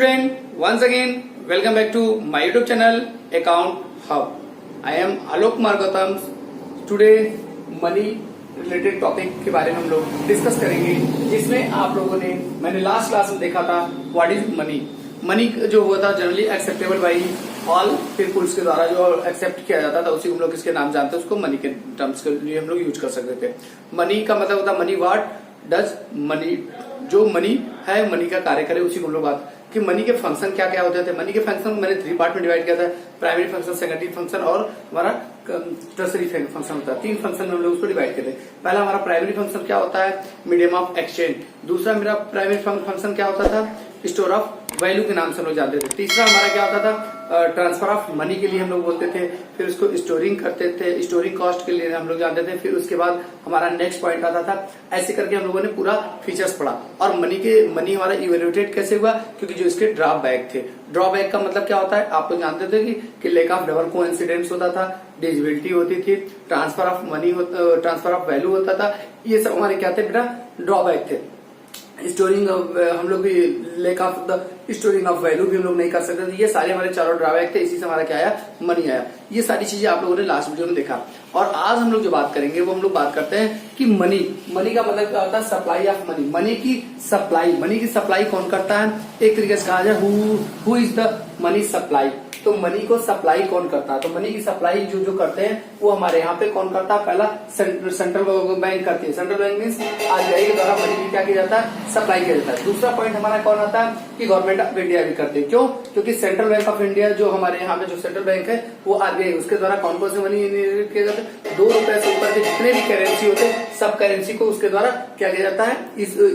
student, once again welcome back to my YouTube channel Account Hub. I am Alok Kumar Gautam. Today money related topic के बारे में हम लोग discuss करेंगे, जिसमें आप लोगों ने मैंने लास्ट क्लास में देखा था व्हाट इज मनी. मनी जो हुआ था generally acceptable by all peoples के द्वारा जो एक्सेप्ट किया जाता था, उसी को हम लोग किसके नाम जानते हैं, उसको मनी के टर्म्स के लिए हम लोग यूज कर सकते थे. मनी का मतलब होता है मनी व्हाट डज मनी, जो मनी है मनी का कार्य करे, उसी को हम लोग बात कि मनी के फंक्शन क्या क्या होते थे. मनी के फंक्शन मैंने 3 पार्ट में डिवाइड किया था, प्राइमरी फंक्शन, सेकेंडरी फंक्शन और हमारा टर्सरी फंक्शन होता है. 3 फंक्शन में हम लोग उसको डिवाइड किए थे. पहला हमारा प्राइमरी फंक्शन क्या होता है, मीडियम ऑफ एक्सचेंज. दूसरा मेरा प्राइमरी फंक्शन क्या होता था, स्टोर ऑफ वैल्यू के नाम से हम लोग जानते थे. तीसरा हमारा क्या होता था, ट्रांसफर ऑफ मनी के लिए हम लोग बोलते थे. फिर उसको स्टोरिंग करते थे, स्टोरिंग कॉस्ट के लिए हम लोग जानते थे. फिर उसके बाद हमारा नेक्स्ट पॉइंट आता था. ऐसे करके हम लोगों ने पूरा फीचर्स पढ़ा. और मनी हमारा इवेल्युएटेड कैसे हुआ, क्योंकि जो इसके ड्रॉबैक थे. ड्रॉबैक का मतलब क्या होता है, आप लोग जानते थे कि लैक ऑफ डबल कोइंसिडेंस होता था, डिजिबिलिटी होती थी, transfer of money transfer of value होता था. ये सब हमारे क्या थे बेटा, ड्रॉबैक थे. स्टोरिंग हम लोग भी lack of the storing of value भी हम लोग नहीं कर सकते थे. ये सारे हमारे चारों ड्रॉबैक थे. इसी से हमारा क्या आया, मनी आया. ये सारी चीजें आप लोगों ने लास्ट वीडियो में देखा. और आज हम लोग जो बात करेंगे वो हम लोग बात करते हैं कि मनी का मतलब क्या होता है, सप्लाई ऑफ मनी. मनी की सप्लाई कौन करता है, एक तरीके से कहा जाए who is the money supply. तो मनी को सप्लाई कौन करता है, तो मनी की सप्लाई जो करते हैं वो हमारे यहाँ पे कौन करता है, पहला सेंट्रल बैंक करती है. सेंट्रल बैंक मीन्स आरबीआई के द्वारा मनी क्या किया जाता है, सप्लाई किया जाता है. दूसरा पॉइंट हमारा कौन आता है कि गवर्नमेंट ऑफ इंडिया भी करते हैं. क्यों, क्योंकि सेंट्रल बैंक ऑफ इंडिया जो हमारे यहाँ पे जो सेंट्रल बैंक है वो आरबीआई, उसके द्वारा कौन कौन से मनी किया जाता है, 2 रुपए से ऊपर के जितने भी करेंसी होते हैं सब करेंसी को उसके द्वारा क्या किया जाता है,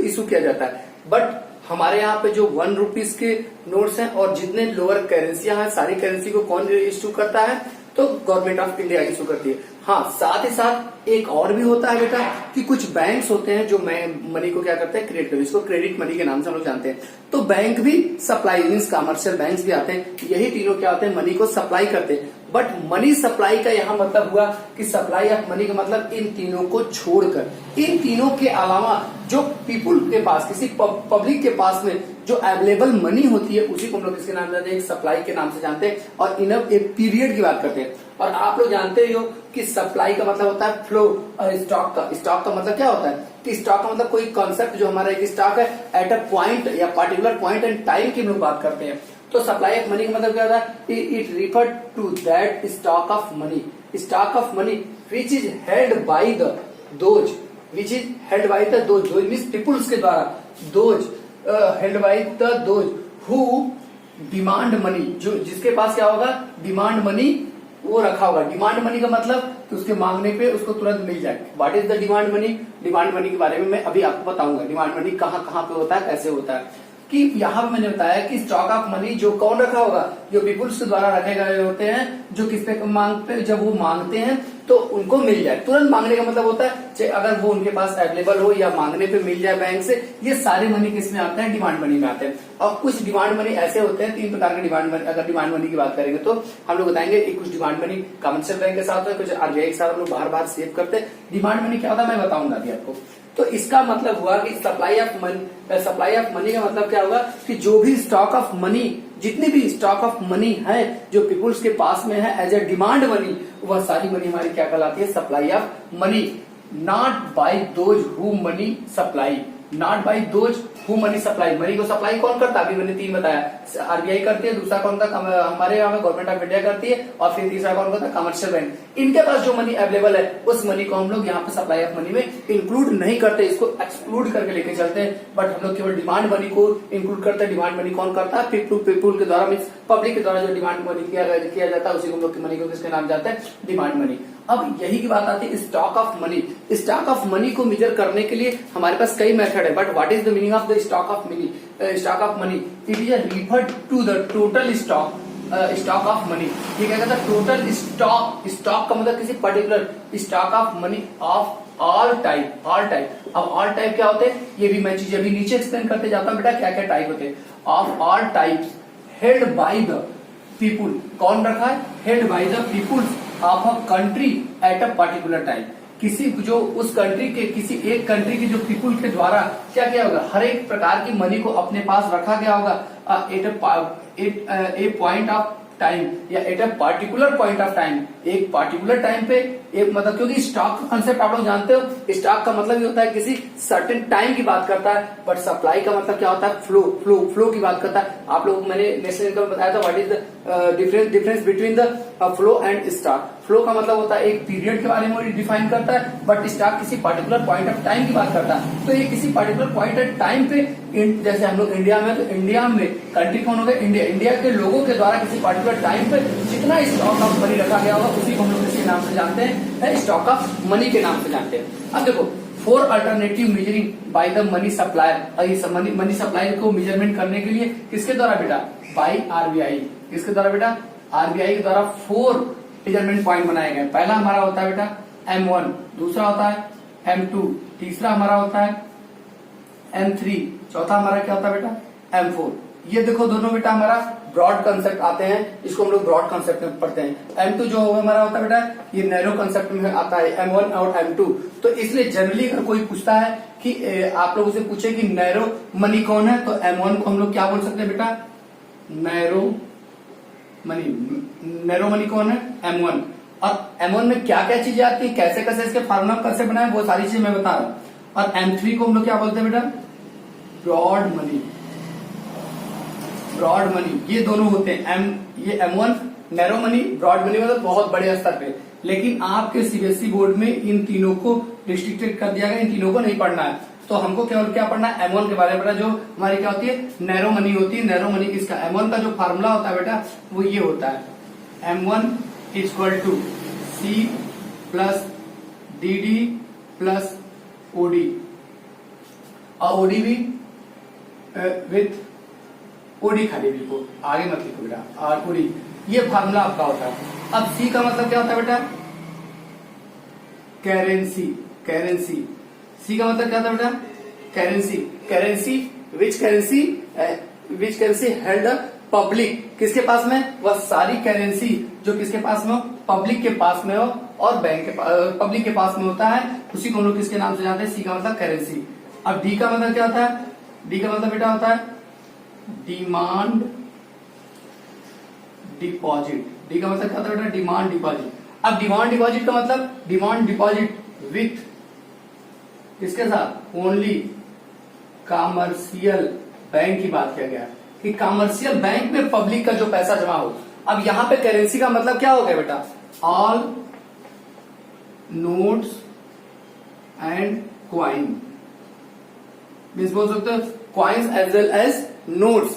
इशू किया जाता है. बट हमारे यहाँ पे जो 1 रुपीज के नोट्स हैं और जितने लोअर करेंसियां हैं, सारी करेंसी को कौन इश्यू करता है, तो गवर्नमेंट ऑफ इंडिया इशू करती है. हाँ, साथ ही साथ एक और भी होता है बेटा कि कुछ बैंक्स होते हैं जो मनी को क्या करते हैं, क्रिएट करते हैं. इसको क्रेडिट मनी के नाम से हम लोग जानते हैं. तो बैंक भी सप्लाई मीन्स कमर्शियल बैंक्स भी आते हैं. यही तीनों क्या होते हैं, मनी को सप्लाई करते हैं. बट मनी सप्लाई का यहाँ मतलब हुआ कि सप्लाई ऑफ मनी का मतलब इन तीनों को छोड़कर, इन तीनों के अलावा जो पीपुल के पास, किसी पब्लिक के पास में जो अवेलेबल मनी होती है, उसी को हम लोग किसके नाम जानते हैं, एक सप्लाई के नाम से जानते हैं. और इन एक पीरियड की बात करते हैं. और आप लोग जानते ही हो कि सप्लाई का मतलब होता है फ्लो. और स्टॉक का मतलब क्या होता है कि स्टॉक का मतलब कोई कॉन्सेप्ट जो हमारा एक स्टॉक है एट अ पॉइंट या पार्टिकुलर पॉइंट एंड टाइम की हम लोग बात करते हैं. तो सप्लाई ऑफ मनी का मतलब क्या होता है, it refer to that stock of money which is held by the those, means peoples के द्वारा, those held by the those who demand money, जो जिसके पास क्या होगा, डिमांड मनी वो रखा होगा. डिमांड मनी का मतलब कि उसके मांगने पे उसको तुरंत मिल जाए. What is the demand money. Demand money के बारे में मैं अभी आपको बताऊंगा. डिमांड मनी कहाँ कहाँ पे होता है, कैसे होता है. कि यहाँ पे मैंने बताया कि स्टॉक ऑफ मनी जो कौन रखा होगा, जो पीपुल्स के द्वारा रखे गए होते हैं, जो किस पे मांगते, जब वो मांगते हैं तो उनको मिल जाए. तुरंत मांगने का मतलब होता है चाहे अगर वो उनके पास अवेलेबल हो या मांगने पे मिल जाए बैंक से. ये सारे मनी किस में आते हैं, डिमांड मनी में आते हैं. और कुछ डिमांड मनी ऐसे होते हैं, 3 प्रकार के डिमांड मनी. अगर डिमांड मनी की बात करेंगे तो हम लोग बताएंगे कुछ डिमांड मनी कमर्शियल बैंक के साथ है, कुछ आरबीआई के साथ हम लोग बार सेव करते हैं. डिमांड मनी क्या होता है मैं बताऊंगा अभी आपको. तो इसका मतलब हुआ कि सप्लाई ऑफ मनी का मतलब क्या होगा कि जो भी स्टॉक ऑफ मनी, जितनी भी स्टॉक ऑफ मनी है जो पीपुल्स के पास में है एज ए डिमांड मनी, वह सारी मनी हमारी क्या कहलाती है, supply of money. Not by those who money supply, money को सप्लाई कौन करता है, अभी मैंने 3 बताया. आरबीआई करती है, दूसरा कौन था, हमारे यहाँ गवर्नमेंट ऑफ इंडिया करती है, और फिर तीसरा कौन करता है, कमर्शियल बैंक. इनके पास जो मनी अवेलेबल है उस मनी को हम लोग यहाँ पे सप्लाई ऑफ मनी में इंक्लूड नहीं करते, इसको एक्सक्लूड करके लेके चलते हैं. बट हम लोग केवल डिमांड मनी को इंक्लूड करते हैं. डिमांड मनी कौन करता है, पीपुल के द्वारा, मीन्स पब्लिक के द्वारा जो डिमांड मनी किया जाता है, उसी को हम लोग की मनी को किसके नाम जाते हैं, डिमांड मनी. अब यही की बात आती है stock of money. Stock of money को मेजर करने के लिए हमारे पास कई मेथड है. But what is the meaning of the stock of money, it is referred to the total stock of money. ये क्या कहता है, टोटल स्टॉक का मतलब किसी particular stock of money of all type. अब ऑल टाइप क्या होते हैं, ये भी मैं चीज अभी नीचे एक्सप्लेन करते जाता हूँ बेटा, क्या क्या टाइप होते हैं. Of all types held by the people, कौन रखा है, held by the peoples of a country at a particular time. किसी जो उस कंट्री के, किसी एक कंट्री के जो पीपुल के द्वारा क्या किया होगा, हर एक प्रकार की मनी को अपने पास रखा गया होगा ए पॉइंट ऑफ टाइम या eight a particular point of time, एक पर्टिकुलर टाइम पे एक मतलब, क्योंकि स्टॉक का कंसेप्ट आप लोग जानते हो, स्टॉक का मतलब ये होता है किसी सर्टेन टाइम की बात करता है, बट सप्लाई का मतलब क्या होता है, फ्लो की बात करता है। आप लोग मैंने नेशनल इनकम में बताया था what is the difference between the flow and stock. Flow का मतलब होता है एक पीरियड के बारे में डिफाइन करता है, बट स्टॉक किसी पर्टिकुलर पॉइंट ऑफ टाइम की बात करता है। तो ये किसी पर्टिकुलर पॉइंट ऑफ टाइम पे, जैसे हम लोग इंडिया में, तो इंडिया में कंट्री कौन हो गया, इंडिया। इंडिया के लोगों के द्वारा किसी पर्टिकुलर टाइम पे जितना स्टॉक ऑफ मनी रखा गया होगा उसी को हम लोग किसी नाम से जानते हैं, स्टॉक ऑफ मनी के नाम से जानते हैं। अब देखो, for alternative measuring by the money supplier, और ये मनी सप्लाई को मेजरमेंट करने के लिए किसके द्वारा बेटा, बाय आरबीआई। किसके द्वारा बेटा, आरबीआई के द्वारा 4 मेजरमेंट पॉइंट बनाए गए। पहला हमारा होता है बेटा M1, दूसरा होता है M2, तीसरा हमारा होता है M3, चौथा हमारा क्या होता है बेटा M4। ये देखो दोनों बेटा हमारा ब्रॉड कंसेप्ट आते हैं, इसको हम लोग ब्रॉड कंसेप्ट में पढ़ते हैं। M2 जो हमारा होता है बेटा, ये नैरो कंसेप्ट में आता है, M1 और M2। तो इसलिए जनरली अगर कोई पूछता है कि आप लोगों से पूछे कि नैरो मनी कौन है, तो M1 को हम लोग क्या बोल सकते हैं बेटा, नैरो मनी। नैरो मनी कौन है, M1। और M1 में क्या क्या चीजें आती है, कैसे कैसे इसके फार्मूला कैसे बनाए, वो सारी चीजें मैं बता रहा हूं। और M3 को हम लोग क्या बोलते हैं बेटा, ब्रॉड मनी। ब्रॉड मनी ये दोनों होते हैं, ये M1 narrow money, broad money मतलब बहुत बड़े स्तर पे। लेकिन आपके सीबीएसई बोर्ड में इन तीनों को रिस्ट्रिक्टेड कर दिया गया, इन तीनों को नहीं पढ़ना है। तो हमको केवल क्या पढ़ना है, M1 के बारे में पढ़ना, जो हमारी क्या होती है, नैरो मनी होती है। नैरो मनी इसका M1 का जो फार्मूला होता है बेटा, वो ये होता है, M1 equal to C plus DD plus OD, और OD भी विथ OD खाली, बिल्कुल आगे मत लिखो बेटा, और OD, ये फार्मूला आपका होता है। अब C का मतलब क्या होता है बेटा, करेंसी। करेंसी, C का मतलब क्या था बेटा, currency. Currency which currency held public, किसके पास में, वह सारी करेंसी जो किसके पास में हो, पब्लिक के पास में हो, और बैंक के पब्लिक के पास में होता है, उसी को हम लोग किसके नाम से जानते हैं, C का मतलब करेंसी। अब D का मतलब क्या होता है, D का मतलब बेटा होता है डिमांड डिपॉजिट। डी का मतलब क्या होता है बेटा, डिमांड डिपॉजिट। अब डिमांड डिपॉजिट का मतलब, डिमांड डिपॉजिट विथ किसके साथ, ओनली कॉमर्शियल बैंक की बात किया गया कि कॉमर्शियल बैंक में पब्लिक का जो पैसा जमा हो। अब यहां पे करेंसी का मतलब क्या हो गया बेटा, all notes and coin, means बोल सकते हो coins as well as notes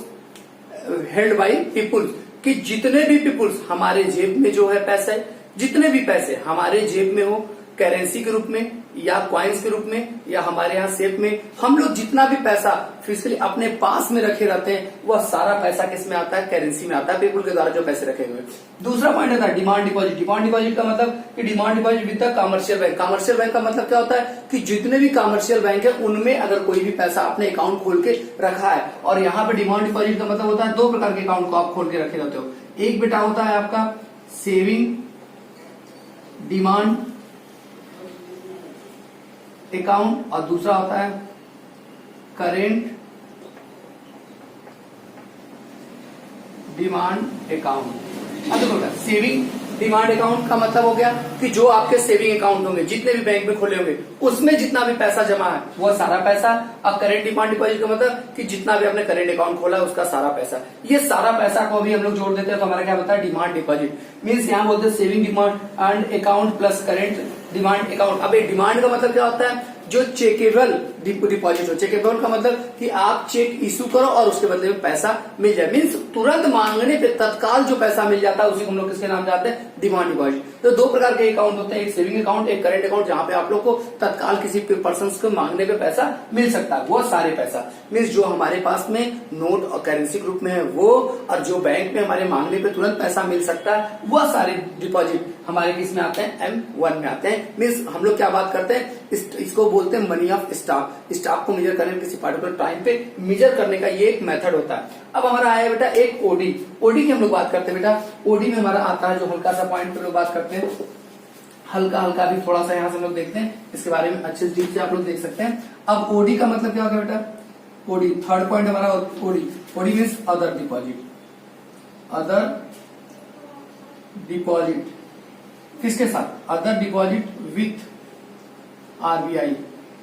held by peoples, कि जितने भी पीपुल्स हमारे जेब में जो है पैसे, जितने भी पैसे हमारे जेब में हो करेंसी के रूप में या क्वाइंस के रूप में या हमारे यहाँ सेफ में, हम लोग जितना भी पैसा फिजिकली अपने पास में रखे रहते हैं, वह सारा पैसा किस में आता है, करेंसी में आता है, पीपुल के द्वारा जो पैसे रखे हुए। दूसरा पॉइंट होता है डिमांड डिपॉजिट। डिमांड डिपॉजिट का मतलब कि demand deposit with the commercial bank. Commercial bank का मतलब क्या होता है कि जितने भी कमर्शियल बैंक है उनमें अगर कोई भी पैसा अपने अकाउंट खोल के रखा है, और यहाँ पे डिमांड डिपॉजिट का मतलब होता है 2 प्रकार के अकाउंट को आप खोल के रखे रहते हो। एक बेटा होता है आपका सेविंग डिमांड अकाउंट, और दूसरा होता है करेंट डिमांड अकाउंट। अब देखो सेविंग डिमांड अकाउंट का मतलब हो गया कि जो आपके सेविंग अकाउंट होंगे जितने भी बैंक में खोले होंगे उसमें जितना भी पैसा जमा है वो सारा पैसा। अब करेंट डिमांड डिपॉजिट का मतलब कि जितना भी आपने करेंट अकाउंट खोला है उसका सारा पैसा। ये सारा पैसा को भी हम लोग जोड़ देते हैं तो हमारा क्या होता है, डिमांड डिपॉजिट। मीन्स यहाँ बोलते हैं saving demand and account plus current demand account. अब डिमांड का मतलब क्या होता है, जो चेकेबल डिपॉजिट हो। चेकेबल का मतलब कि आप चेक इशू करो और उसके बदले में पैसा मिल जाए, मीन्स तुरंत मांगने पे तत्काल जो पैसा मिल जाता है उसी को हम लोग किसके नाम जानते हैं, डिमांड डिपॉजिट। तो 2 प्रकार के अकाउंट होते हैं, एक सेविंग अकाउंट, एक करेंट अकाउंट, जहां पे आप लोग को तत्काल किसी पर्सन को मांगने पे पैसा मिल सकता है, वो सारे पैसा। मीन्स जो हमारे पास में नोट और करेंसी ग्रुप में है वो, और जो बैंक में हमारे मांगने पे तुरंत पैसा मिल सकता है, वह सारे डिपॉजिट हमारे किस में आते हैं, M1 में आते हैं। मीन्स हम लोग क्या बात करते हैं, इसको बोलते हैं मनी ऑफ स्टॉक। स्टॉक को मेजर करने किसी पर्टिकुलर टाइम पे मेजर करने का ये एक मेथड होता है। अब हमारा आया बेटा एक ओडी। ओडी की हम लोग बात करते हैं बेटा। ओडी में हमारा आता है जो हल्का सा पॉइंट पे लोग बात करते हैं, हल्का हल्का भी थोड़ा सा यहाँ से हम लोग देखते हैं, इसके बारे में अच्छे से डीप से आप लोग देख सकते हैं। अब ओडी का मतलब क्या होगा बेटा, ओडी थर्ड पॉइंट हमारा OD. OD means other deposit, other deposit किसके साथ, other deposit with RBI,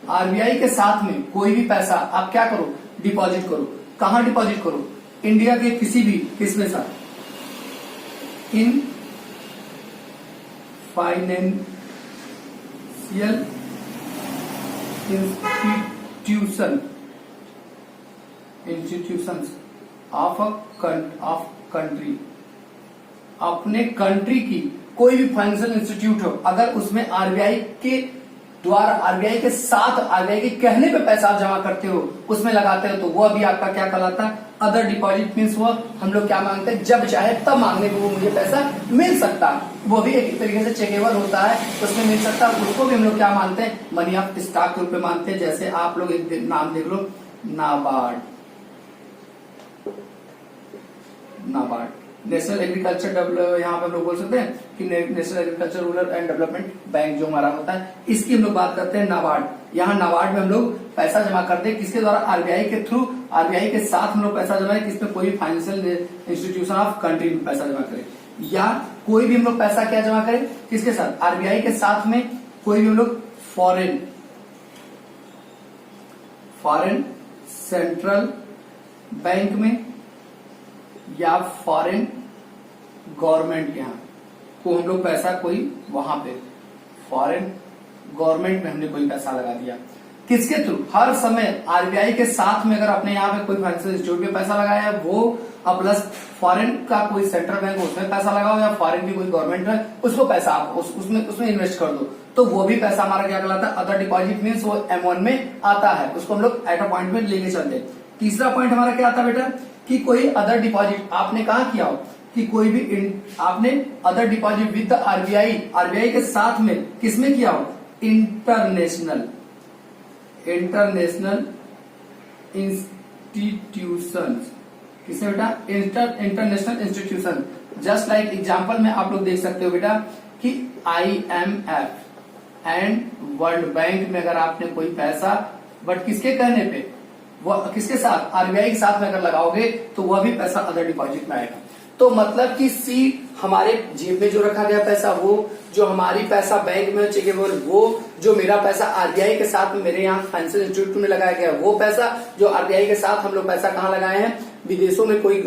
RBI के साथ में कोई भी पैसा आप क्या करो, डिपॉजिट करो। कहां डिपॉजिट करो, इंडिया के किसी भी किसमें साथ, in financial institutions of country, अपने कंट्री की कोई भी फाइनेंशियल इंस्टीट्यूट हो, अगर उसमें आरबीआई के द्वारा, आरबीआई के साथ, आरबीआई के कहने पे पैसा आप जमा करते हो, उसमें लगाते हो, तो वो भी आपका क्या कहलाता है, अदर डिपॉजिट मीन्स वो हम लोग क्या मांगते हैं, जब चाहे तब मांगने को वो मुझे पैसा मिल सकता है, वो भी एक तरीके से चेकेबल होता है, उसमें मिल सकता है, उसको भी हम लोग क्या मानते हैं, मनी ऑफ स्टॉक के रूप में मानते हैं। जैसे आप लोग एक नाम देख लो, नाबार्ड, नाबार्ड नेशनल एग्रीकल्चर यहाँ पे हम लोग बोल सकते हैं कि national agriculture rural and development bank जो हमारा होता है, इसकी हम लोग बात करते हैं नाबार्ड। यहाँ नाबार्ड में हम लोग पैसा जमा करते हैं, किसके द्वारा, आरबीआई के थ्रू, आरबीआई के साथ हम लोग पैसा जमा है, किसमें, कोई फाइनेंशियल इंस्टीट्यूशन ऑफ कंट्री में पैसा जमा करें, या कोई भी हम लोग पैसा क्या जमा करें, किसके साथ, आरबीआई के साथ में कोई भी हम लोग फॉरेन सेंट्रल बैंक में या फॉरेन गवर्नमेंट के यहाँ को हम लोग पैसा, कोई वहां पे फॉरेन गवर्नमेंट में हमने कोई पैसा लगा दिया, किसके थ्रू, हर समय आरबीआई के साथ में अगर अपने यहाँ पे कोई फाइनेंशियल इंस्टीट्यूट में पैसा लगाया है वो, और प्लस फॉरेन का कोई सेंट्रल बैंक उसमें पैसा लगाओ, या फॉरेन की कोई गवर्नमेंट है उसको पैसा आप उसमें इन्वेस्ट कर दो, तो वो भी पैसा हमारा क्या कहलाता है, अदर डिपॉजिट मीन्स वो M1 में आता है, उसको हम लोग एट अ पॉइंट में लेके चलते हैं। तीसरा पॉइंट हमारा क्या आता है बेटा, कि कोई अदर डिपॉजिट आपने कहा किया हो, कि कोई भी आपने other deposit with RBI, RBI के साथ में किसमें किया हो, इंटरनेशनल इंस्टीट्यूशन, किसमें बेटा, international institution. Just like example में आप लोग देख सकते हो बेटा कि IMF एंड वर्ल्ड बैंक में अगर आपने कोई पैसा, बट किसके कहने पे, वो किसके साथ, आरबीआई के साथ में अगर लगाओगे तो वह भी पैसा अदर डिपॉजिट में आएगा। तो मतलब कि सी, हमारे जेब में जो रखा गया पैसा, वो जो हमारी पैसा बैंक में चेकेबल, वो जो मेरा पैसा आरबीआई के साथ में मेरे यहाँ फाइनेंशियल इंस्टीट्यूट में लगाया गया, वो पैसा जो आरबीआई के साथ हम लोग पैसा कहाँ लगाए हैं, विदेशों में कोई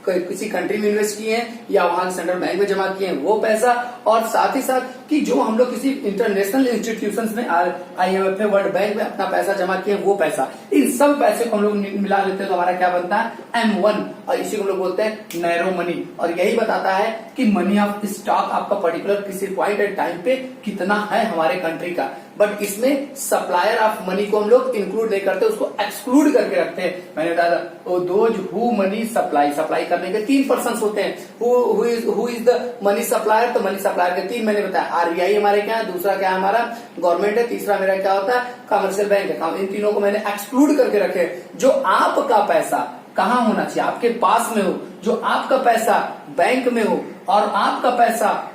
किसी कंट्री में इन्वेस्ट किए हैं, या वहां सेंट्रल बैंक में जमा किए हैं वो पैसा, और साथ ही साथ कि जो हम लोग किसी इंटरनेशनल इंस्टीट्यूशंस में, IMF में, वर्ल्ड बैंक में अपना पैसा जमा किए हैं वो पैसा, इन सब पैसे को हम लोग मिला लेते हैं तो हमारा क्या बनता है, M1, और इसी को हम लोग बोलते हैं नैरो मनी। और यही बताता है कि मनी ऑफ स्टॉक आपका पर्टिकुलर किसी पॉइंट एट टाइम पे कितना है हमारे कंट्री का, बट इसमें सप्लायर ऑफ मनी को हम लोग इंक्लूड नहीं करते, उसको एक्सक्लूड करके रखते हैं। मैंने बताया those who money supply, supply करने के 3 पर्सन होते हैं, who is the money supplier, तो मनी सप्लायर के 3 मैंने बताया, आरबीआई हमारे क्या है, दूसरा क्या है हमारा गवर्नमेंट है, तीसरा मेरा क्या होता है, कमर्शियल बैंक है। इन तीनों को मैंने एक्सक्लूड करके रखे। जो आपका पैसा कहाँ होना चाहिए, आपके पास में हो, जो आपका पैसा बैंक में हो, और आपका पैसा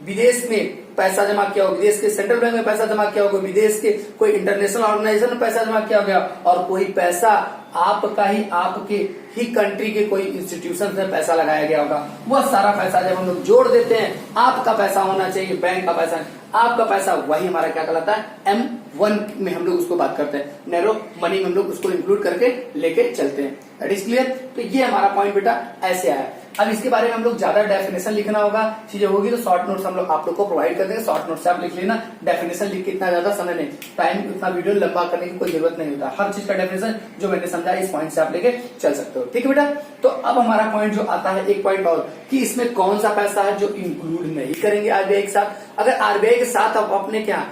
विदेश में पैसा जमा किया हो, विदेश के सेंट्रल बैंक में पैसा जमा किया होगा, विदेश के कोई इंटरनेशनल ऑर्गेनाइजेशन में पैसा जमा किया गया, और कोई पैसा आपका ही, आपके ही कंट्री के कोई इंस्टीट्यूशन में पैसा लगाया गया होगा, वह सारा पैसा जब हम लोग जोड़ देते हैं, आपका पैसा होना चाहिए, बैंक का पैसा, आपका पैसा, वही हमारा क्या कहलाता है, M1 में हम लोग उसको बात करते हैं, नैरो मनी में हम लोग उसको इंक्लूड करके लेके चलते हैं। That is clear. तो ये हमारा पॉइंट बेटा ऐसे आया। अब इसके बारे में हम लोग ज्यादा डेफिनेशन लिखना होगा, चीजें होगी तो शॉर्ट नोट्स हम लोग आप लोग को प्रोवाइड कर देंगे, शॉर्ट नोट्स से आप लिख लेना, डेफिनेशन लिख के इतना ज्यादा समय नहीं, टाइम इतना वीडियो लंबा करने की कोई जरूरत नहीं होता, हर चीज का डेफिनेशन जो मैंने समझा इस पॉइंट से आप लेके चल सकते हो। ठीक है बेटा। तो अब हमारा पॉइंट जो आता है, एक पॉइंट और, कि इसमें कौन सा पैसा है जो इंक्लूड नहीं करेंगे आरबीआई के साथ। अगर आरबीआई के साथ आप अपने क्या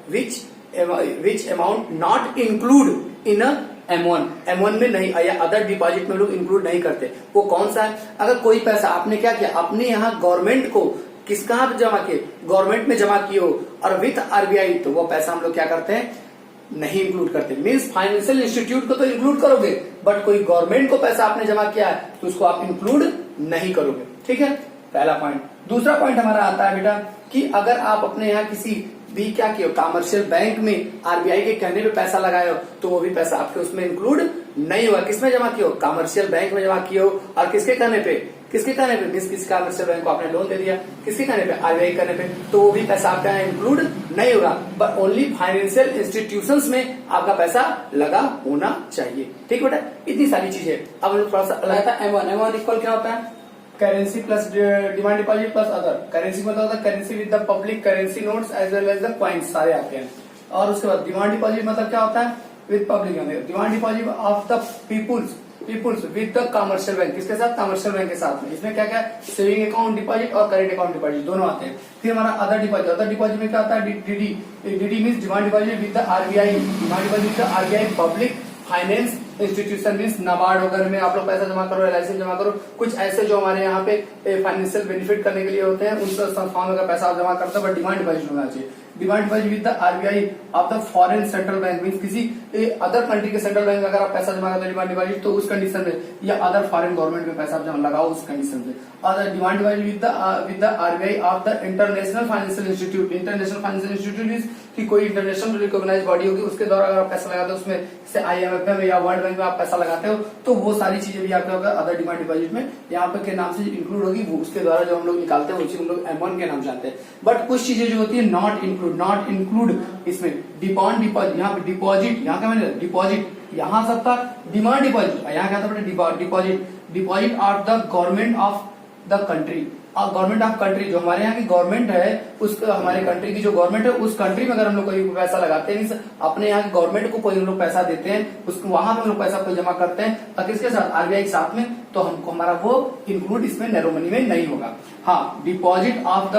विच amount not include in M1 में नहीं, या अदर डिपॉजिट में लोग इंक्लूड नहीं करते, वो कौन सा है। अगर कोई पैसा आपने क्या किया, अपने यहाँ गवर्नमेंट को किस कहाँ पे जमा किए, गवर्नमेंट में जमा किए हो, और विथ आरबीआई, तो वो पैसा हम लोग क्या करते हैं, नहीं इंक्लूड करते। मीन्स फाइनेंशियल इंस्टीट्यूट को तो इंक्लूड करोगे, बट कोई गवर्नमेंट को पैसा आपने जमा किया है तो उसको आप इंक्लूड नहीं करोगे। ठीक है, पहला पॉइंट। दूसरा पॉइंट हमारा आता है बेटा कि अगर आप अपने यहाँ किसी भी क्या किया, कमर्शियल बैंक में आरबीआई के कहने पे पैसा लगाए हो, तो वो भी पैसा आपके उसमें इंक्लूड नहीं होगा। किसमें जमा किए हो? कमर्शियल बैंक में जमा किए हो। और किसके कहने पे? किस कमर्शियल बैंक को आपने लोन दे दिया? किसके कहने पे? आरबीआई कहने पे। तो वो भी पैसा आपका यहाँ इंक्लूड नहीं होगा, बट ओनली फाइनेंशियल इंस्टीट्यूशंस में आपका पैसा लगा होना चाहिए। ठीक बेटा, इतनी सारी चीजें। अब हम लोग थोड़ा सा लगाता है M1 इक्वल क्या होता है? Currency plus demand deposit plus other. Currency मतलब होता है currency with the public currency notes as well as the coins, सारे आते हैं। और उसके बाद डिमांड डिपॉजिट मतलब क्या होता है? With public. Demand deposit of the peoples with the commercial bank. किसके साथ? कमर्शियल बैंक के साथ में। इसमें क्या क्या? सेविंग अकाउंट डिपॉजिट और करेंट अकाउंट डिपॉजिट दोनों आते हैं। फिर हमारा अदर डिपॉजिट में क्या होता है? DD means demand deposit with the RBI. Demand deposit with the RBI public finance institution means NABARD वगैरह में आप लोग पैसा जमा करो, LIC में जमा करो, कुछ ऐसे जो हमारे यहाँ पे फाइनेंशियल बेनिफिट करने के लिए होते हैं, उन संस्थाओं में पैसा आप जमा करते हैं, बट डिमांड डिपॉजिट होना चाहिए। Demand deposit with the RBI of the foreign central bank means किसी अदर कंट्री के सेंट्रल बैंक में अगर आप पैसा जमा करते हैं डिमांड डिपॉजिट, तो उस कंडीशन में, या अदर फॉरेन गवर्नमेंट में पैसा जमा लगाओ उस कंडीशन में। और demand deposit with the RBI of the international financial institute. International financial institute means कि कोई इंटरनेशनल रिकॉग्नाइज बॉडी होगी, उसके द्वारा अगर आप पैसा लगाते हो, उसमें जैसे IMF में या वर्ल्ड बैंक में आप पैसा लगाते हो, तो वो सारी चीजें भी आपके होगा अदर डिमांड डिपॉजिट में यहाँ पे के नाम से इंक्लूड होगी। वो उसके द्वारा जो हम लोग निकालते हैं उसी हम लोग M1 के नाम जानते हैं। बट कुछ चीजें जो होती है नॉट इंक्लूड इसमें। डिमांड डिपॉजिट, यहाँ पे डिपॉजिट, यहाँ क्या मैंने डिपॉजिट, यहाँ सब था डिमांड डिपॉजिट, यहाँ क्या था deposit of the government of the country. और गवर्नमेंट ऑफ कंट्री, जो हमारे यहाँ की गवर्नमेंट है, उसका हमारे कंट्री की जो गवर्नमेंट है, उस कंट्री में अगर हम लोग कोई पैसा लगाते हैं, अपने यहाँ की गवर्नमेंट को कोई हम लोग पैसा देते हैं, उसको वहां पे हम लोग पैसा कोई जमा करते हैं, और किसके साथ? आरबीआई के साथ में, तो हमको हमारा वो इंक्लूड इसमें नैरो मनी में नहीं होगा। हाँ, deposit of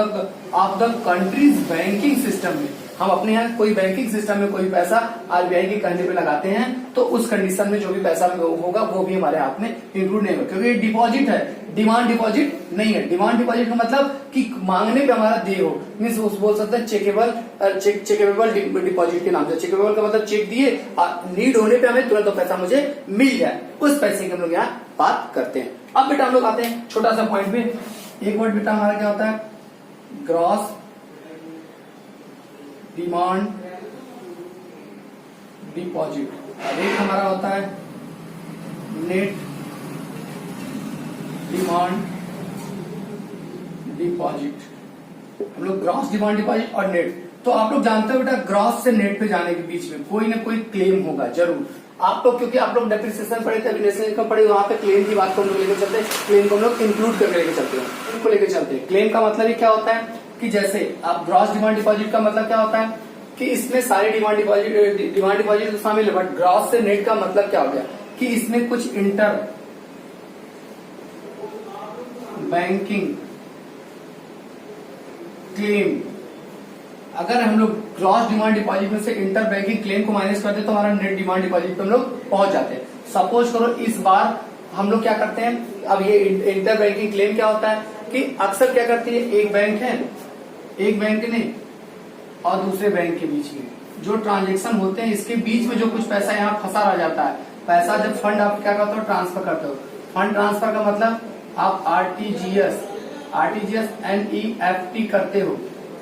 the countries banking system में, हम अपने यहाँ कोई बैंकिंग सिस्टम में कोई पैसा आरबीआई के कहने पे लगाते हैं, तो उस कंडीशन में जो भी पैसा होगा वो भी हमारे हाथ में इंक्लूड नहीं होगा, क्योंकि डिपॉजिट है, डिमांड डिपॉजिट नहीं है। डिमांड डिपॉजिट का मतलब कि मांगने पे हमारा दे हो, मीन्स बोल सकते हैं चेकेबल डिपॉजिट के नाम से। चेकेबल का मतलब चेक दिए, नीड होने पे हमें तुरंत पैसा मुझे मिल जाए, उस पैसे की हम लोग यहाँ बात करते हैं। अब बेटा हम लोग आते हैं छोटा सा पॉइंट पे। एक वर्ड बेटा हमारा क्या होता है? Gross demand deposit. एक हमारा होता है नेट डिमांड डिपॉजिट। हम लोग ग्रॉस डिमांड डिपॉजिट और नेट, तो आप लोग जानते हो बेटा ग्रॉस से नेट पे जाने के बीच में कोई ना कोई क्लेम होगा जरूर। आप लोग, क्योंकि आप लोग डेप्रिसिएशन पढ़े थे, नेशनल इनकम पढ़े, वहां पे क्लेम की बात को हम लोग लेकर चलते हैं, क्लेम को हम लोग इंक्लूड करके लेकर चलते हैं, इनको लेकर चलते हैं। क्लेम का मतलब ही क्या होता है कि जैसे आप ग्रॉस डिमांड डिपॉजिट का मतलब क्या होता है कि इसमें सारी डिमांड डिपॉजिट तो शामिल है, बट ग्रॉस से नेट का मतलब क्या हो गया कि इसमें कुछ इंटर बैंकिंग क्लेम, अगर हम लोग ग्रॉस डिमांड डिपॉजिट में से इंटर बैंकिंग क्लेम को माइनस करते तो हमारा नेट डिमांड डिपॉजिट पे हम लोग पहुंच जाते हैं। सपोज करो इस बार हम लोग क्या करते हैं, अब ये इंटर बैंकिंग क्लेम क्या होता है कि अक्सर क्या करती है, एक बैंक ने और दूसरे बैंक के बीच में जो ट्रांजेक्शन होते हैं, इसके बीच में जो कुछ पैसा यहाँ फंसा रह जाता है, पैसा जब फंड आप क्या करते हो, ट्रांसफर करते हो। फंड ट्रांसफर का मतलब आप आरटीजीएस NEFT करते हो।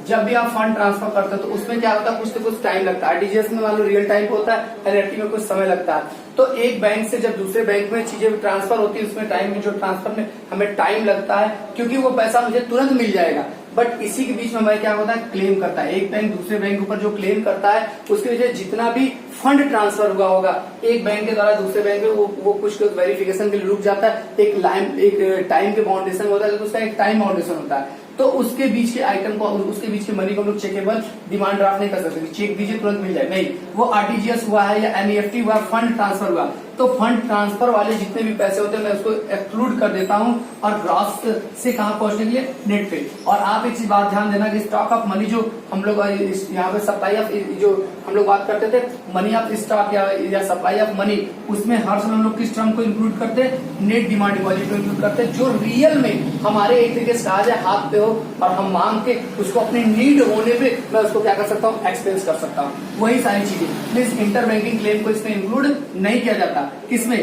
जब भी आप फंड ट्रांसफर करते हो तो उसमें क्या होता है, कुछ तो कुछ टाइम लगता है। आरटीजीएस में मान लो रियल टाइम होता है, NEFT में कुछ समय लगता है। तो एक बैंक से जब दूसरे बैंक में चीजें ट्रांसफर होती है, उसमें टाइम में जो ट्रांसफर में हमें टाइम लगता है, क्योंकि वो पैसा मुझे तुरंत मिल जाएगा, बट इसी के बीच में हमें क्या होता है, क्लेम करता है। एक बैंक दूसरे बैंक के ऊपर जो क्लेम करता है, उसके वजह जितना भी फंड ट्रांसफर हुआ होगा एक बैंक के द्वारा दूसरे बैंक में, वो कुछ वेरिफिकेशन के लिए रुक जाता है। एक टाइम के बाउंडेशन होता है, तो उसका एक टाइम बाउंडेशन होता है। तो उसके बीच के आइटम को, उसके बीच के मनी को हम लोग चेकेबल डिमांड ड्राफ्ट नहीं कर सकते, चेक दीजिए तुरंत मिल जाए, नहीं। वो आरटीजीएस हुआ है या NEFT हुआ, फंड ट्रांसफर हुआ, तो फंड ट्रांसफर वाले जितने भी पैसे होते हैं मैं उसको एक्सक्लूड कर देता हूं, और ग्रॉस से कहां पहुंचने के लिए, नेट पे। और आप एक चीज बात ध्यान देना कि स्टॉक ऑफ मनी जो हम लोग यहाँ पे सप्लाई ऑफ, जो हम लोग बात करते थे मनी ऑफ स्टॉक या सप्लाई ऑफ मनी, उसमें हर समय हम लोग किस टर्म को इंक्लूड करते हैं, नेट डिमांड डिपॉजिट को इंक्लूड करते हैं, जो रियल में हमारे एक तरीके से कहा जाए हाथ पे हो, और हम मांग के उसको अपनी नीड होने पे मैं उसको क्या कर सकता हूँ, एक्सपेंस कर सकता हूँ। वही सारी चीजें मीन्स इंटर बैंकिंग क्लेम को इसमें इंक्लूड नहीं किया जाता। किसमें,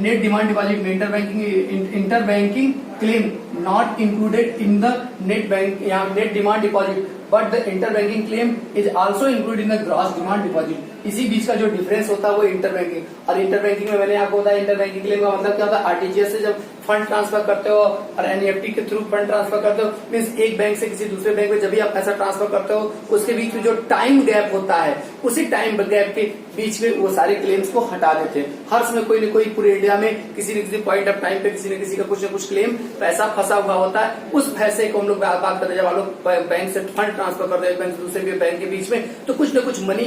नेट डिमांड डिपॉजिट में, inter banking claim not included in the net bank, यहाँ net demand deposit but the inter banking claim is also included in the gross demand deposit. इसी बीच का जो डिफरेंस होता है वो इंटर बैंकिंग, और इंटर बैंकिंग में मैंने आपको बताया इंटर बैंकिंग क्लेम का मतलब क्या होता है, आरटीजीएस से जब फंड ट्रांसफर करते हो और एनईएफटी के थ्रू फंड ट्रांसफर करते हो, मीन्स एक बैंक से किसी दूसरे बैंक में जब भी आप पैसा ट्रांसफर करते हो उसके बीच में जो टाइम गैप होता है, उसी टाइम गैप के बीच में वो सारे क्लेम्स को हटा देते हैं। हर समय कोई न कोई पूरे इंडिया में किसी न किसी पॉइंट ऑफ टाइम पे किसी न किसी का कुछ न कुछ क्लेम पैसा फंसा हुआ होता है। उस पैसे को हम लोग बात करते हैं, जब आप लोग बैंक से फंड ट्रांसफर करते हैं बैंक से दूसरे बैंक के बीच में, तो कुछ न कुछ मनी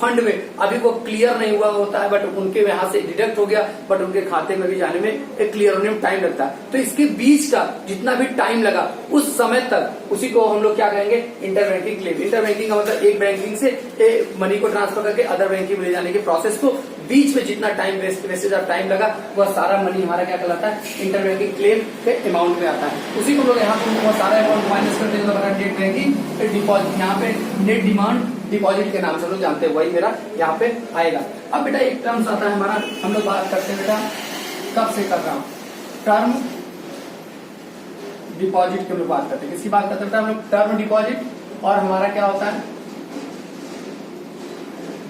फंड में अभी वो क्लियर नहीं हुआ होता है, बट उनके यहाँ से डिडक्ट हो गया, बट उनके खाते में भी जाने में एक क्लियर होने में टाइम लगता है। तो इसके बीच का जितना भी टाइम लगा उस समय तक उसी को हम लोग क्या कहेंगे, inter banking claim. Inter banking का मतलब एक बैंकिंग से मनी को ट्रांसफर करके अदर बैंकिंग में ले जाने के प्रोसेस को बीच में जितना टाइम वेस्टेज और टाइम लगा वह सारा मनी हमारा क्या कहलाता है, इंटर बैंकिंग क्लेम के अमाउंट में आता है। उसी को लोग यहाँ पे वो सारा अमाउंट माइनस करते हैं नेट बैंकिंग डिपॉजिट, यहाँ पे नेट डिमांड डिपॉजिट के नाम से हम लोग जानते हैं, वही मेरा यहाँ पे आएगा। अब बेटा एक टर्म्स आता है हमारा, हम लोग बात करते हैं बेटा कब से कर रहा हूँ, टर्म डिपॉजिट की हम लोग बात करते हैं। किसकी बात करते हैं हम लोग, टर्म डिपॉजिट, और हमारा क्या होता है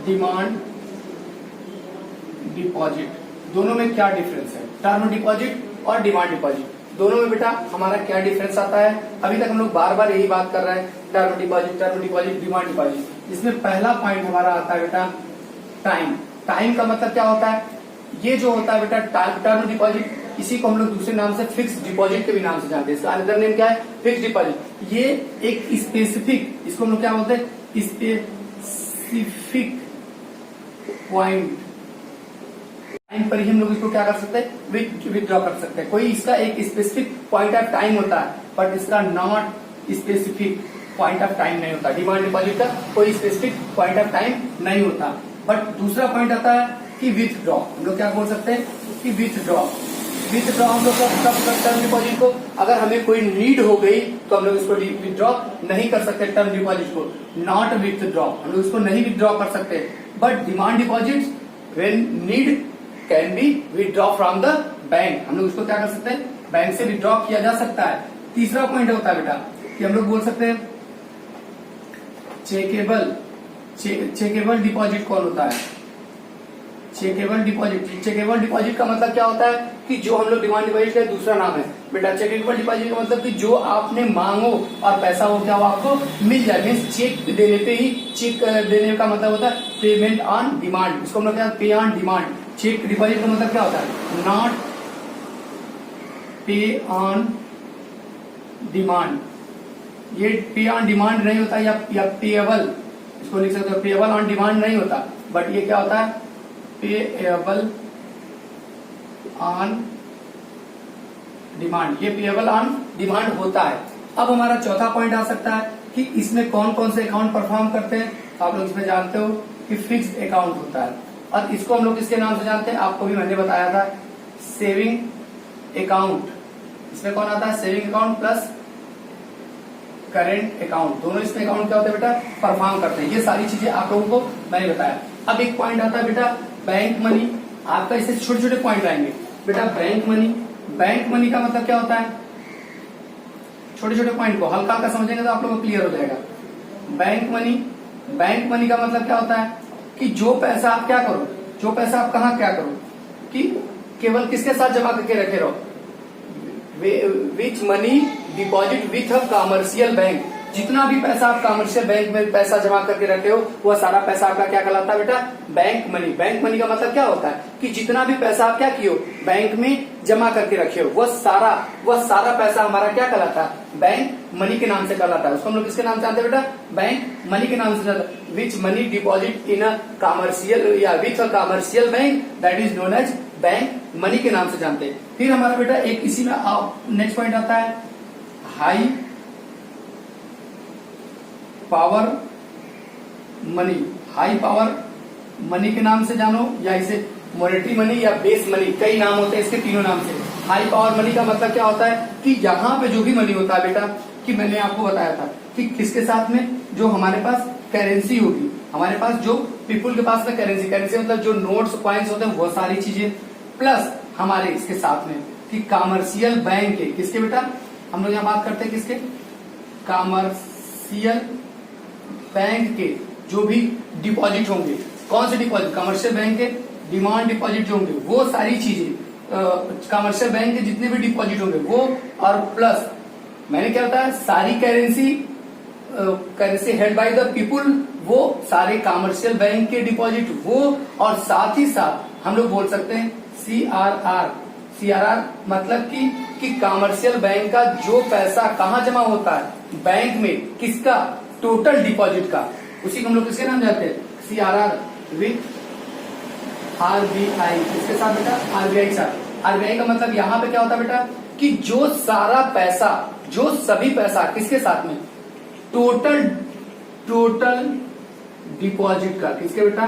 डिमांड डिपॉजिट। दोनों में क्या डिफरेंस है, टर्म डिपॉजिट और डिमांड डिपॉजिट, दोनों में बेटा हमारा क्या डिफरेंस आता है। अभी तक हम लोग बार बार यही बात कर रहे हैं, टर्म डिपॉजिट, डिमांड डिपॉजिट। इसमें पहला पॉइंट हमारा आता है बेटा टाइम। टाइम का मतलब क्या होता है, ये जो होता है बेटा टर्म डिपॉजिट, इसी को हम लोग दूसरे नाम से फिक्स डिपॉजिट के भी नाम से जानते हैं। इसका अनदर नेम क्या है, फिक्स डिपॉजिट। ये एक स्पेसिफिक, इसको हम लोग क्या बोलते हैं, स्पेसिफिक पॉइंट टाइम पर ही हम लोग इसको क्या कर सकते हैं, विथड्रॉ कर सकते हैं। कोई इसका एक स्पेसिफिक पॉइंट ऑफ टाइम होता है, बट इसका not specific point of time नहीं होता। डिमांड डिपॉजिट का कोई स्पेसिफिक पॉइंट ऑफ टाइम नहीं होता। बट दूसरा पॉइंट आता है कि विथड्रॉ, हम लोग क्या बोल सकते हैं कि विथड्रॉ हम लोग कब करते हैं डिपॉजिट को, अगर हमें कोई नीड हो गई तो हम लोग इसको विथड्रॉ नहीं कर सकते, टर्म डिपॉजिट को नॉट विथड्रॉ, हम लोग इसको नहीं विथड्रॉ कर सकते। But demand deposit when need can be withdraw from the bank, हम लोग इसको क्या कर सकते हैं, बैंक से विथड्रॉ किया जा सकता है। तीसरा पॉइंट होता है बेटा कि हम लोग बोल सकते हैं चेकेबल डिपॉजिट कौन होता है, चेकेबल डिपॉजिट का मतलब क्या होता है कि जो हम लोग डिमांड डिपॉजिट का दूसरा नाम है बेटा, चेकेबल डिपॉजिट का मतलब कि जो आपने मांगो और पैसा वो क्या हो आपको मिल जाए, मीन्स चेक देने पे ही, चेक देने का मतलब होता है पेमेंट ऑन डिमांड, इसको हम लोग क्या पे ऑन डिमांड। चेक डिपॉजिट का मतलब क्या होता है, नॉट पे ऑन डिमांड, ये पे ऑन डिमांड नहीं होता, या पेएबल, इसको लिख सकते हो पेएबल ऑन डिमांड नहीं होता, बट ये क्या होता है पेएबल ऑन डिमांड, ये पेएबल ऑन डिमांड होता है। अब हमारा चौथा पॉइंट आ सकता है कि इसमें कौन कौन से अकाउंट परफॉर्म करते हैं, आप लोग इसमें जानते हो कि फिक्स्ड अकाउंट होता है, और इसको हम लोग किसके नाम से जानते हैं, आपको भी मैंने बताया था सेविंग अकाउंट। इसमें कौन आता है, saving account plus current account, दोनों इसमें अकाउंट क्या होते हैं बेटा, परफॉर्म करते हैं। ये सारी चीजें आप लोगों को मैंने बताया। अब एक पॉइंट आता है बेटा बैंक मनी, आपका इससे छोटे छोटे पॉइंट आएंगे बेटा। बैंक मनी का मतलब क्या होता है, छोटे छोटे पॉइंट को हल्का हल्का समझेंगे तो आप लोगों को क्लियर हो जाएगा। बैंक मनी का मतलब क्या होता है कि जो पैसा आप क्या करो, जो पैसा आप कहाँ क्या करो, कि केवल किसके साथ जमा करके रखे रहो, विच money deposit with a commercial bank, जितना भी पैसा आप कमर्शियल बैंक में पैसा जमा करके रखे हो वह सारा पैसा आपका क्या कहलाता है बेटा, बैंक मनी। बैंक मनी का मतलब क्या होता है कि जितना भी पैसा आप क्या किए हो बैंक में जमा करके रखे हो, वह सारा पैसा हमारा क्या कहलाता है, बैंक मनी के नाम से कहलाता है। उसको हम लोग किसके नाम से जानते हैं बेटा, बैंक मनी के नाम से जानते हैं। Which money deposit in a commercial या with a commercial bank, that is known as bank money के नाम से जानते हैं। फिर हमारा बेटा एक इसी में नेक्स्ट पॉइंट आता है high power money. High power money के नाम से जानो, या इसे मॉनेटरी मनी या बेस मनी, कई नाम होते हैं इसके तीनों नाम से। हाई पावर मनी का मतलब क्या होता है कि यहाँ पे जो भी मनी होता है बेटा, कि मैंने आपको बताया था कि किसके साथ में, जो हमारे पास करेंसी होगी, हमारे पास जो पीपुल के पास में करेंसी, करेंसी मतलब जो नोट्स कॉइन्स होते हैं वो सारी चीजें, प्लस हमारे इसके साथ में कि कमर्शियल बैंक के, किसके बेटा, हम लोग यहाँ बात करते हैं किसके, कमर्शियल बैंक के जो भी डिपॉजिट होंगे, कौन से डिपॉजिट, कमर्शियल बैंक के डिमांड डिपॉजिट जो होंगे वो सारी चीजें, कमर्शियल बैंक के जितने भी डिपॉजिट होंगे वो, और प्लस मैंने क्या होता है सारी currency, currency held by the people, वो सारे कमर्शियल बैंक के डिपॉजिट वो, और साथ ही साथ हम लोग बोल सकते हैं CRR, CRR मतलब कि कमर्शियल बैंक का जो पैसा कहाँ जमा होता है, बैंक में, किसका, टोटल डिपॉजिट का, उसी को हम लोग किसके नाम जानते हैं, CRR विथ RBI, किसके साथ बेटा, RBI के साथ। RBI का मतलब यहाँ पे क्या होता है बेटा कि जो सारा पैसा, जो सभी पैसा किसके साथ में, टोटल डिपॉजिट का, किसके बेटा,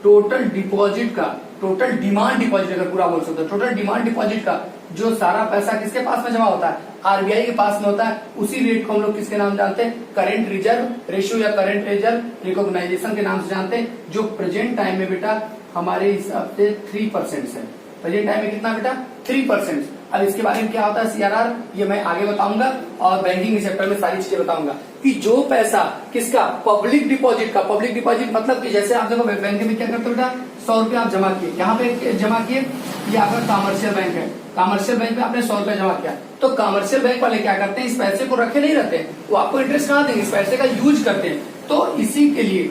टोटल डिपॉजिट का, टोटल डिमांड डिपॉजिट अगर पूरा बोल सकते हो, टोटल डिमांड डिपॉजिट का जो सारा पैसा किसके पास में जमा होता है, RBI के पास में होता है, उसी रेट को हम लोग किसके नाम जानते हैं, करंट रिजर्व रेशियो या करंट रिजर्व रिकॉग्नाइजेशन के नाम से जानते हैं, जो प्रेजेंट टाइम में बेटा हमारे हिसाब से 3% है। प्रेजेंट टाइम में कितना बेटा, 3%। अब इसके बारे में क्या होता है CRR, ये मैं आगे बताऊंगा, और बैंकिंग सेक्टर में सारी चीजें बताऊंगा कि जो पैसा किसका, पब्लिक डिपॉजिट का, पब्लिक डिपॉजिट मतलब कि जैसे आप देखो बैंक में क्या करते हो बेटा, 100 रुपये आप जमा किए, यहाँ पे जमा किए, ये आपका कमर्शियल बैंक है, कमर्शियल बैंक में आपने 100 रुपये जमा किया, तो कमर्शियल बैंक वाले क्या करते हैं, इस पैसे को रखे नहीं रहते, वो आपको इंटरेस्ट कहाँ देंगे, इस पैसे का यूज करते हैं। तो इसी के लिए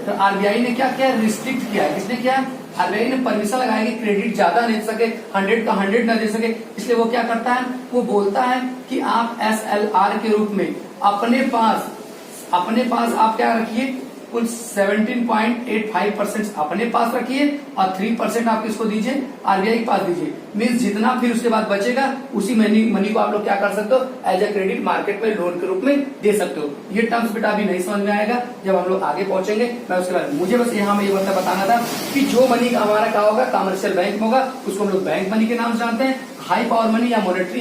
RBI ने क्या किया, रिस्ट्रिक्ट किया, किसने किया, RBI ने परमिशन लगाया कि क्रेडिट ज्यादा नहीं दे सके, 100 का 100 ना दे सके, इसलिए वो क्या करता है, वो बोलता है कि आप SLR के रूप में अपने पास आप क्या रखिए, कुल 17.85% अपने पास रखिए और 3% आप किसको दीजिए, RBI के पास दीजिए। मीन्स जितना फिर उसके बाद बचेगा उसी मनी को आप लोग क्या कर सकते हो, एज ए क्रेडिट मार्केट में लोन के रूप में दे सकते हो। ये टर्म्स बेटा अभी नहीं समझ में आएगा, जब हम लोग आगे पहुंचेंगे मैं उसके बाद, मुझे बस यहाँ में ये बताना था कि जो मनी हमारा क्या होगा, कमर्शियल बैंक में होगा, उसको हम लोग बैंक मनी के नाम से जानते हैं। हाई पावर मनी या मॉनेटरी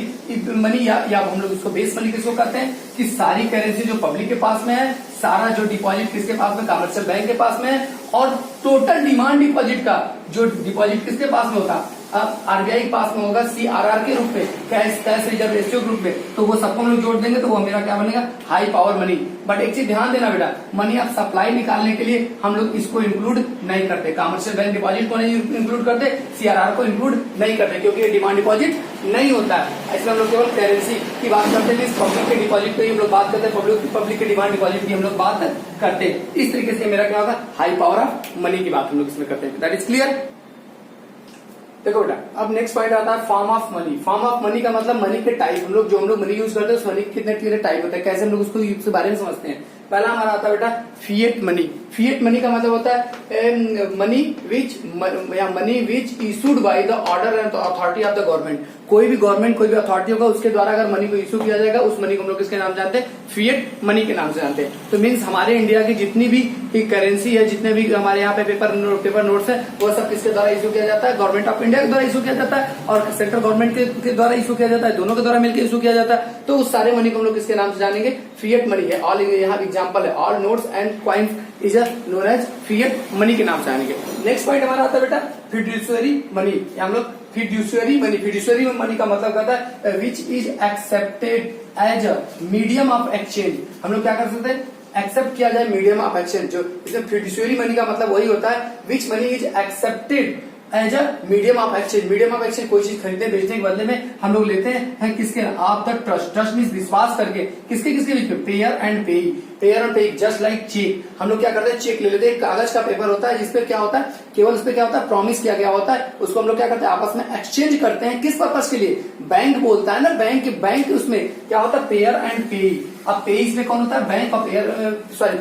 मनी या हम लोग उसको बेस मनी किसको करते हैं, कि सारी करेंसी जो पब्लिक के पास में है, सारा जो डिपॉजिट किसके पास में, कमर्शियल बैंक के पास में है, और टोटल डिमांड डिपॉजिट का जो डिपॉजिट किसके पास में होता है, अब RBI के पास में होगा CRR के रूप में, कैश रिजर्व रेशियो के रूप में, तो वो सबको हम लोग जोड़ देंगे तो वो मेरा क्या बनेगा, हाई पावर मनी। बट एक चीज ध्यान देना बेटा, मनी आप सप्लाई निकालने के लिए हम लोग इसको इंक्लूड नहीं करते, कमर्शियल बैंक डिपॉजिट को नहीं इंक्लूड करते, CRR को इंक्लूड नहीं करते, क्योंकि ये डिमांड डिपॉजिट नहीं होता है। इसलिए हम लोग केवल करेंसी की बात करते हैं, पब्लिक के डिपॉजिट की हम लोग बात करते हैं, पब्लिक के डिमांड डिपॉजिट की हम लोग बात करते हैं। इस तरीके से मेरा क्या होगा, हाई पावर ऑफ मनी की बात हम लोग इसमें करते हैं। That is clear. देखो बेटा, अब नेक्स्ट पॉइंट आता है form of money. Form of money का मतलब मनी के टाइप, हम लोग मनी यूज करते हैं उस मनी के कितने टाइप होते हैं, कैसे हम लोग उसको उसके बारे में समझते हैं। पहला हमारा आता है बेटा फिएट मनी। फिएट मनी का मतलब होता है money which issued by the order and authority of the government. कोई भी गवर्नमेंट, कोई भी अथॉरिटी होगा, उसके द्वारा अगर मनी को इशू किया जाएगा, उस मनी को हम लोग किसके नाम जानते हैं, फिएट मनी के नाम से जानते हैं। तो मीन्स हमारे इंडिया की जितनी भी करेंसी है, जितने भी हमारे यहाँ पे पेपर नोट्स है, वो सब किसके द्वारा इशू किया जाता है, गवर्नमेंट ऑफ इंडिया के द्वारा इशू किया जाता है, और सेंट्रल गवर्नमेंट के द्वारा इशू किया जाता है, दोनों के द्वारा मिलकर इशू किया जाता है। तो उस सारे मनी को हम लोग किसके नाम से जानेंगे, फिएट मनी है। ऑल यहाँ एग्जाम्पल है, all notes and coins is known as fiat money के नाम से आएंगे। नेक्स्ट पॉइंट हमारा आता है बेटा फिड्यूशियरी मनी। हम लोग फिड्यूशियरी मनी का मतलब कहता है which is accepted as a medium of exchange. हम लोग क्या कर सकते हैं, एक्सेप्ट किया जाए मीडियम ऑफ एक्सचेंज। जो इसमें फिड्यूशियरी मनी का मतलब वही होता है which money is accepted as a medium of exchange. Medium of exchange कोई चीज खरीदने बेचने के बदले में हम लोग लेते हैं किसके, of the trust. Trust means विश्वास करके, किसके बीच में, पेयर एंड पेई। पेयर और पेई जस्ट लाइक चेक। हम लोग क्या करते हैं, चेक ले लेते हैं, कागज का पेपर होता है जिसपे क्या होता है, केवल उस पे क्या होता है, प्रॉमिस किया गया होता है, उसको हम लोग क्या करते हैं, आपस में एक्सचेंज करते हैं। किस पर्पज के लिए, बैंक बोलता है ना, बैंक उसमें क्या होता है, पेयर एंड पेई। अब पेई इसमें कौन होता है, बैंक, और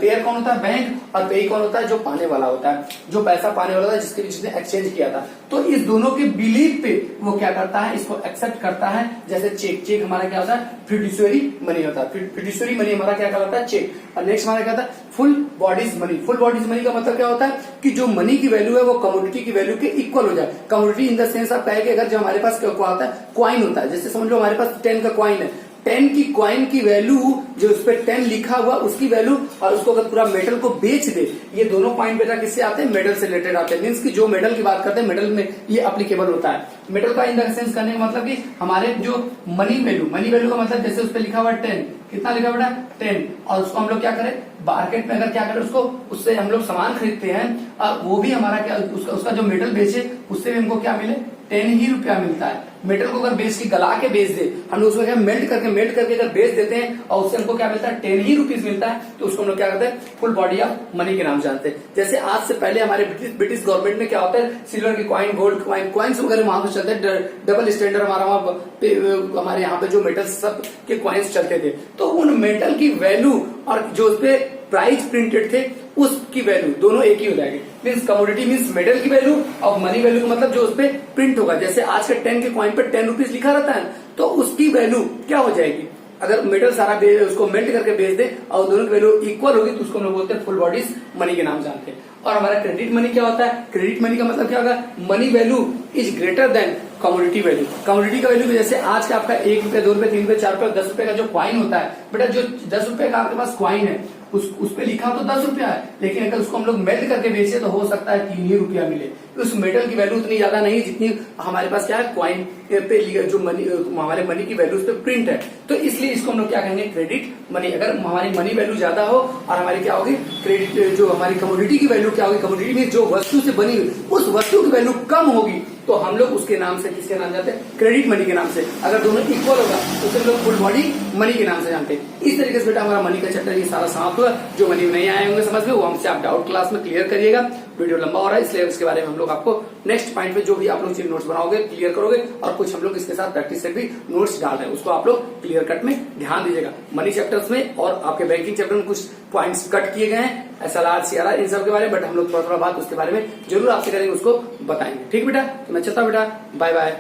पेयर कौन होता है, बैंक, और पेई कौन होता है, जो पाने वाला होता है, जो पैसा पाने वाला होता है, जिसके जिसने एक्सचेंज किया था। तो इस दोनों के बिलीव पे वो क्या करता है, इसको एक्सेप्ट करता है। जैसे चेक हमारा क्या होता है, फिड्यूशियरी मनी होता है। फिड्यूशियरी मनी हमारा क्या कहलाता है, चेक। और नेक्स्ट हमारा क्या होता है, full bodies money. Full bodies money का मतलब क्या होता है कि जो मनी की वैल्यू है वो कमोडिटी की वैल्यू के इक्वल हो जाए। कमोडिटी इन द सेंस आप कहेंगे, अगर जो हमारे पास क्या होता है, क्वाइन होता है, जैसे समझ लो हमारे पास 10 का क्वाइन है, 10 की कॉइन की वैल्यू जो उस पर 10 लिखा हुआ उसकी वैल्यू और उसको अगर पूरा मेटल को बेच दे, ये दोनों पॉइंट बेटा किससे आते हैं? मेटल से रिलेटेड आते हैं। मीन्स की जो मेटल की बात करते हैं मेटल में ये अप्लीकेबल होता है। मेटल का इन द सेंस करने का मतलब कि हमारे जो मनी वैल्यू का मतलब जैसे उस पर लिखा हुआ 10, कितना लिखा बेटा? 10, और उसको हम लोग क्या करें? मार्केट में अगर क्या करें उसको, उससे हम लोग सामान खरीदते हैं और वो भी हमारा क्या उसका जो मेटल बेचे उससे भी हमको क्या मिले? 10 ही रुपया मिलता है। मेटल को अगर बेच के गला के बेच दे, हम लोग उसको क्या मेल्ट करके अगर बेच देते हैं और उससे हमको क्या मिलता है? 10 ही रुपीज मिलता है, तो उसको हम लोग क्या करते हैं? फुल बॉडी ऑफ मनी के नाम जानते हैं। जैसे आज से पहले हमारे ब्रिटिश गवर्नमेंट में क्या होता है? सिल्वर की कॉइन, गोल्ड कॉइन, कॉइन्स वगैरह वहां पे चलते हैं। डबल स्टैंडर्ड हमारे यहाँ पे जो मेटल सब के कॉइन्स चलते थे, तो उन मेटल की वैल्यू और जो उस पे प्राइस प्रिंटेड थे उसकी वैल्यू दोनों एक ही हो जाएगी। मीन्स कमोडिटी मीन्स मेटल की वैल्यू और मनी वैल्यू का मतलब जो उस पे प्रिंट होगा। जैसे आज के 10 के कॉइन पे 10 रुपीज लिखा रहता है, तो उसकी वैल्यू क्या हो जाएगी? अगर मेटल सारा उसको मेल्ट करके बेच दे और दोनों की वैल्यू इक्वल होगी तो उसको हम लोग बोलते हैं फुल बॉडीज मनी के नाम जानते हैं। और हमारा क्रेडिट मनी क्या होता है? क्रेडिट मनी का मतलब क्या होगा? Money value is greater than commodity value. Commodity का वैल्यू जैसे आज का आपका 1 रुपया, 2 रुपये, 3 रुपये, 4 रुपये, 10 रुपए का जो क्वाइन होता है बेटा, जो 10 रुपए का आपके पास क्वाइन है उस पे लिखा तो 10 रुपया है, लेकिन अगर उसको हम लोग मेल्ट करके बेचे तो हो सकता है 3 ही रुपया मिले। उस मेटल की वैल्यू उतनी ज्यादा नहीं जितनी हमारे पास क्या है? क्वाइन पे जो मनी, हमारे मनी की वैल्यू उस पर प्रिंट है, तो इसलिए इसको हम लोग क्या कहेंगे? Credit money. अगर हमारी मनी वैल्यू ज्यादा हो और हमारी क्या होगी? क्रेडिट जो हमारी कमोडिटी की वैल्यू क्या होगी? कमोडिटी में जो वस्तु से बनी हुई उस वस्तु की वैल्यू कम होगी, तो हम लोग उसके नाम से किसके नाम जानते हैं? क्रेडिट मनी के नाम से। अगर दोनों इक्वल होगा तो उसे हम लोग फुल बॉडी मनी के नाम से जानते हैं। इस तरीके से बेटा हमारा मनी का चैप्टर ये सारा समाप्त हुआ। जो मनी नहीं आए होंगे समझ में, वो हमसे आप डाउट क्लास में क्लियर करिएगा। वीडियो लंबा हो रहा है इसलिए इसके बारे में हम लोग आपको नेक्स्ट पॉइंट पे जो भी आप लोग नोट्स बनाओगे क्लियर करोगे, और कुछ हम लोग इसके साथ प्रैक्टिस से भी नोट्स डाल रहे हैं, उसको आप लोग क्लियर कट में ध्यान दीजिएगा। मनी चैप्टर्स में और आपके बैंकिंग चैप्टर में कुछ पॉइंट्स कट किए गए हैं, SLR, CRR इन सब के बारे में, बट हम लोग थोड़ा थोड़ा बात उसके बारे में जरूर आपसे करेंगे, उसको बताएंगे। ठीक बेटा, तो मैं चलता हूं बेटा, बाय बाय।